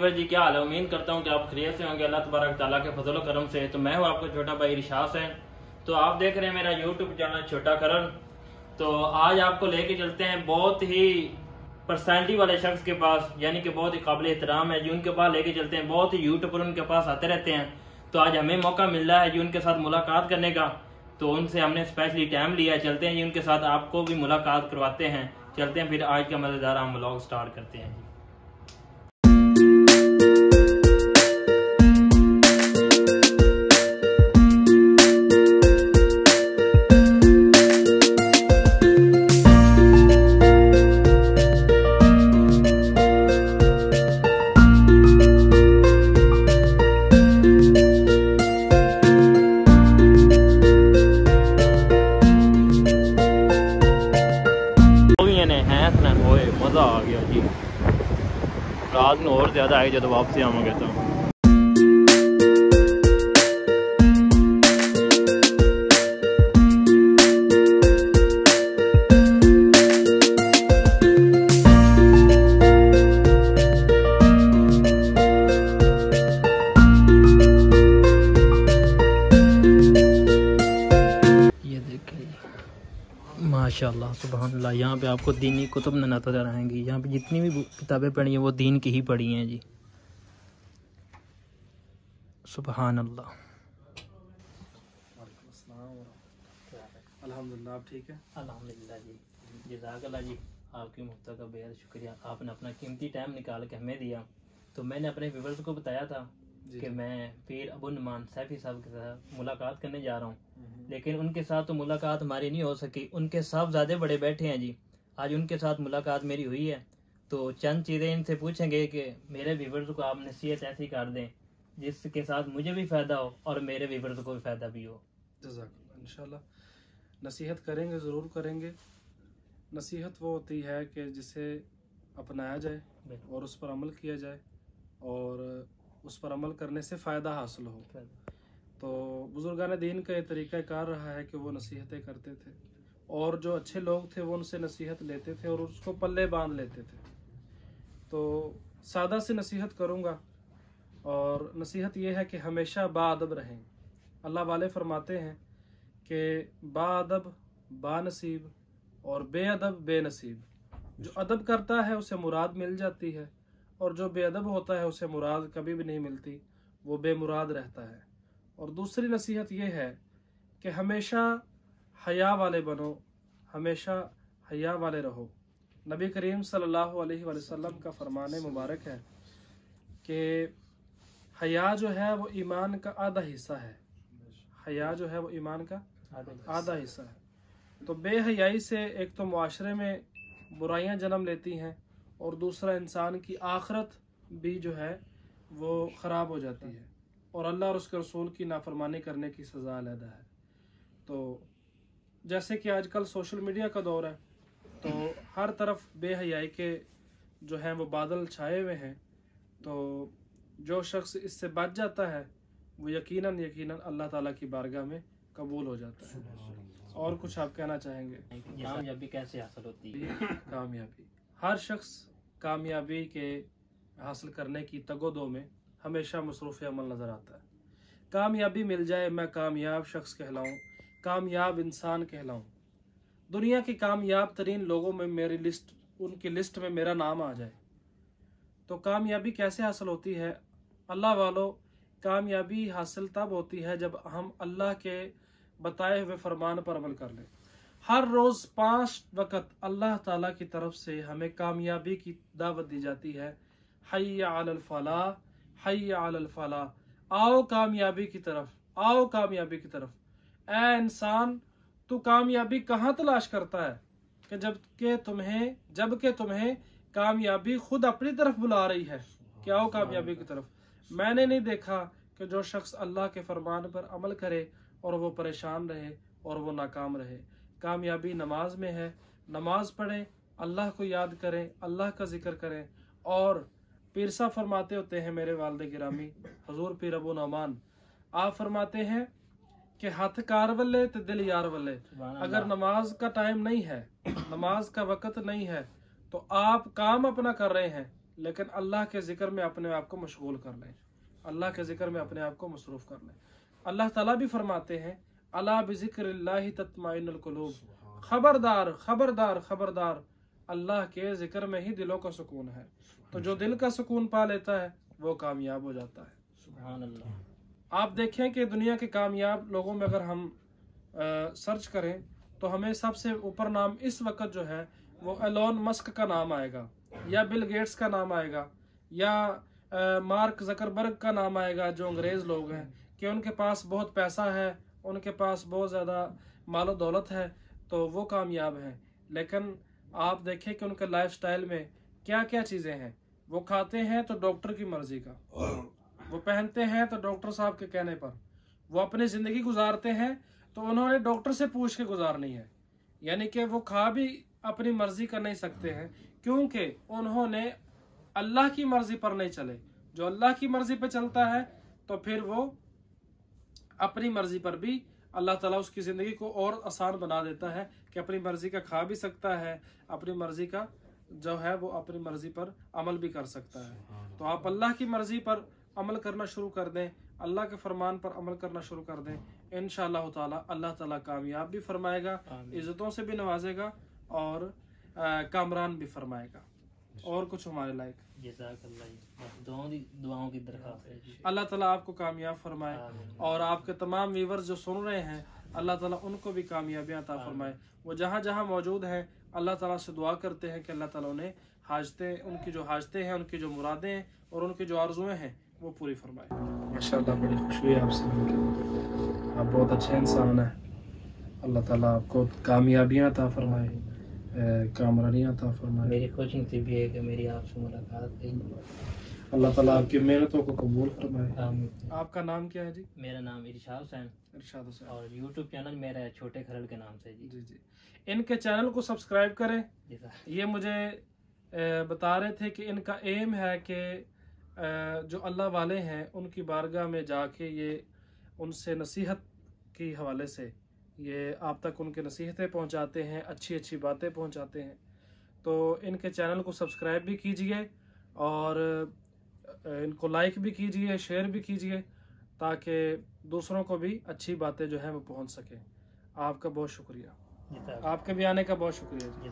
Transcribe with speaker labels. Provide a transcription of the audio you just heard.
Speaker 1: Weaver जी, क्या हाल है? उम्मीद करता हूँ कि आप खैरियत से होंगे अल्लाह तबारक ताला के फजल और करम से। तो मैं हूँ आपका छोटा भाई इरशाद है। तो आप देख रहे हैं मेरा यूट्यूब चैनल छोटा करण। तो आज आपको लेके चलते हैं बहुत ही पर्सनैलिटी वाले शख्स के पास, यानी कि बहुत ही काबिल एहतराम है जी, उनके पास लेके चलते हैं। बहुत ही यूट्यूबर उनके पास आते रहते हैं। तो आज हमें मौका मिल रहा है जी उनके साथ मुलाकात करने का। तो उनसे हमने स्पेशली टाइम लिया। चलते हैं जी उनके साथ, आपको भी मुलाकात करवाते हैं। चलते हैं फिर आज का मजेदार हम व्लॉग स्टार्ट करते हैं जी। मजा आ गया जी, रात में और ज्यादा आएगा जब वापसी आवांगे तो। माशाअल्लाह सुभानअल्लाह, यहाँ पे आपको दीनी कुतुब नजर आएंगी। यहाँ पे जितनी भी किताबें पढ़ी हैं वो दीन की ही पढ़ी हैं जी। सुभानअल्लाह।
Speaker 2: अल्हम्दुलिल्लाह, आप ठीक है?
Speaker 1: अल्हम्दुलिल्लाह जी, जज़ाकल्लाह जी, आपकी मुफ्ता का बेहद शुक्रिया। आपने अपना कीमती टाइम निकाल के हमें दिया। तो मैंने अपने व्यूअर्स को बताया था कि मैं पीर अबू नुमान सैफी साहब के साथ मुलाकात करने जा रहा हूँ, लेकिन उनके साथ तो मुलाकात हमारी नहीं हो सकी। उनके साहबजादे बड़े बैठे हैं जी, आज उनके साथ मुलाकात मेरी हुई है। तो चंद चीज़ें इनसे पूछेंगे कि मेरे व्यूअर्स को आप नसीहत ऐसी कर दें जिसके साथ मुझे भी फ़ायदा हो और मेरे व्यूअर्स को भी फ़ायदा भी हो।
Speaker 2: जज़ाकल्लाह। इंशाल्लाह नसीहत करेंगे, ज़रूर करेंगे। नसीहत वो होती है कि जिसे अपनाया जाए और उस पर अमल किया जाए और उस पर अमल करने से फ़ायदा हासिल हो। तो बुजुर्गान दीन का ये तरीक़ाकार रहा है कि वो नसीहतें करते थे और जो अच्छे लोग थे वो उनसे नसीहत लेते थे और उसको पल्ले बांध लेते थे। तो सादा से नसीहत करूँगा और नसीहत ये है कि हमेशा बाअदब रहें। अल्लाह वाले फरमाते हैं कि बाअदब बानसीब और बेअदब बेनसीब। जो अदब करता है उसे मुराद मिल जाती है और जो बेअदब होता है उसे मुराद कभी भी नहीं मिलती, वो बेमुराद रहता है। और दूसरी नसीहत ये है कि हमेशा हया वाले बनो, हमेशा हया वाले रहो। नबी करीम सल्लल्लाहु अलैहि वसल्लम का फरमान मुबारक है कि हया जो है वो ईमान का आधा हिस्सा है। हया जो है वो ईमान का आधा हिस्सा है। तो बेहयाई से एक तो मुआशरे में बुराइयां जन्म लेती हैं और दूसरा इंसान की आखिरत भी जो है वो ख़राब हो जाती है और अल्लाह और उसके रसूल की नाफरमानी करने की सज़ा अलहदा है। तो जैसे कि आजकल सोशल मीडिया का दौर है, तो हर तरफ बेहयाई के जो हैं वो बादल छाए हुए हैं। तो जो शख्स इससे बच जाता है वो यकीनन अल्लाह ताला की बारगाह में कबूल हो जाता है। और कुछ आप कहना चाहेंगे?
Speaker 1: कामयाबी कैसे हासिल होती है?
Speaker 2: कामयाबी, हर शख्स कामयाबी के हासिल करने की तगोदो में हमेशा मसरूफ़ अमल नज़र आता है। कामयाबी मिल जाए, मैं कामयाब शख्स कहलाऊं, कामयाब इंसान कहलाऊं, दुनिया के कामयाब तरीन लोगों में मेरी लिस्ट, उनकी लिस्ट में मेरा नाम आ जाए। तो कामयाबी कैसे हासिल होती है? अल्लाह वालों, कामयाबी हासिल तब होती है जब हम अल्लाह के बताए हुए फरमान पर अमल कर लें। हर रोज़ 5 वक़्त अल्लाह ताला की तरफ से हमें कामयाबी की दावत दी जाती है। हय्या अलल फलाह, हय्या अलल फलाह, आओ कामयाबी की तरफ, आओ कामयाबी की तरफ। ऐ इंसान, तू कामयाबी कहाँ तलाश करता है कि जबकि तुम्हें कामयाबी खुद अपनी तरफ बुला रही है कि आओ कामयाबी की तरफ। मैंने नहीं देखा कि जो शख्स अल्लाह के फरमान पर अमल करे और वो परेशान रहे और वो नाकाम रहे। कामयाबी नमाज में है। नमाज पढ़ें, अल्लाह को याद करें, अल्लाह का जिक्र करें। और पीर साहब फरमाते होते हैं, मेरे वालिद गिरामी हजूर पीर अबू नुमान, आप फरमाते हैं कि हाथ कार वल्ले तो दिल यार वल्ले। अगर नमाज का टाइम नहीं है, नमाज का वक़्त नहीं है, तो आप काम अपना कर रहे हैं लेकिन अल्लाह के ज़िक्र में अपने आप को मशगूल कर लें, अल्लाह के ज़िक्र में अपने आप को मसरूफ़ कर लें। अल्लाह ताला भी फरमाते हैं अला बिज़िक्रिल्लाहि तत्माइनुल कुलूब, खबरदार खबरदार खबरदार, अल्लाह के ज़िक्र में ही दिलों का सुकून है। तो जो दिल का सुकून पा लेता है वो कामयाब हो जाता है।
Speaker 1: सुभान अल्लाह।
Speaker 2: आप देखें कि दुनिया के कामयाब लोगों में अगर हम सर्च करें तो हमें सबसे ऊपर नाम इस वक्त जो है वो एलोन मस्क का नाम आएगा, या बिल गेट्स का नाम आएगा, या मार्क जकरबर्ग का नाम आएगा, जो अंग्रेज लोग हैं, कि उनके पास बहुत पैसा है, उनके पास बहुत ज़्यादा मालो दौलत है, तो वो कामयाब हैं। लेकिन आप देखें कि उनके लाइफस्टाइल में क्या क्या चीज़ें हैं। वो खाते हैं तो डॉक्टर की मर्जी का, वो पहनते हैं तो डॉक्टर साहब के कहने पर, वो अपनी ज़िंदगी गुजारते हैं तो उन्होंने डॉक्टर से पूछ के गुजारनी है। यानी कि वो खा भी अपनी मर्जी कर नहीं सकते हैं, क्योंकि उन्होंने अल्लाह की मर्जी पर नहीं चले। जो अल्लाह की मर्जी पर चलता है तो फिर वो अपनी मर्जी पर भी अल्लाह ताला उसकी ज़िंदगी को और आसान बना देता है कि अपनी मर्जी का खा भी सकता है, अपनी मर्जी का जो है वो अपनी मर्जी पर अमल भी कर सकता है। तो आप अल्लाह की मर्जी पर अमल करना शुरू कर दें, अल्लाह के फरमान पर अमल करना शुरू कर दें, इंशाअल्लाह ताला अल्लाह ताला कामयाब भी फरमाएगा, इज़्ज़तों से भी नवाजेगा और कामरान भी फरमाएगा। और कुछ हमारे लायक
Speaker 1: दुआओं की दरख्वास्त है।
Speaker 2: अल्लाह ताला आपको कामयाब फरमाए और आपके तमाम व्यूवर्स जो सुन रहे हैं अल्लाह ताला उनको भी कामयाबियाँ अता फरमाए। वो जहाँ जहाँ मौजूद हैं अल्लाह ताला से दुआ करते हैं कि अल्लाह ताला उन्हें हाजतें, उनकी जो हाजतें हैं, उनकी जो मुरादें हैं और उनकी जो आरजुएं हैं वो पूरी फरमाए। माशाअल्लाह बड़ी खुशी है आपसे मिलकर, आप बहुत अच्छे इंसान हैं। अल्लाह ताला आपको कामयाबियाँ अता फरमाए, कामरानियाँ अता फरमाए।
Speaker 1: मेरी कोचिंग से भी है कि मेरी आपसे मुलाकात हुई।
Speaker 2: अल्लाह ताला आपकी मेहनतों को कबूल फरमाए। आपका नाम क्या है जी?
Speaker 1: मेरा नाम इरशाद हुसैन,
Speaker 2: इरशाद हुसैन, और
Speaker 1: यूट्यूब चैनल मेरा छोटे खरल के नाम से।
Speaker 2: जी जी, इनके चैनल को सब्सक्राइब करें। ये मुझे बता रहे थे कि इनका एम है कि जो अल्लाह वाले हैं उनकी बारगाह में जाके ये उनसे नसीहत की हवाले से ये आप तक उनके नसीहतें पहुंचाते हैं, अच्छी अच्छी बातें पहुंचाते हैं। तो इनके चैनल को सब्सक्राइब भी कीजिए और इनको लाइक भी कीजिए, शेयर भी कीजिए, ताकि दूसरों को भी अच्छी बातें जो हैं वो पहुंच सके। आपका बहुत शुक्रिया, आपके भी आने का बहुत शुक्रिया जी।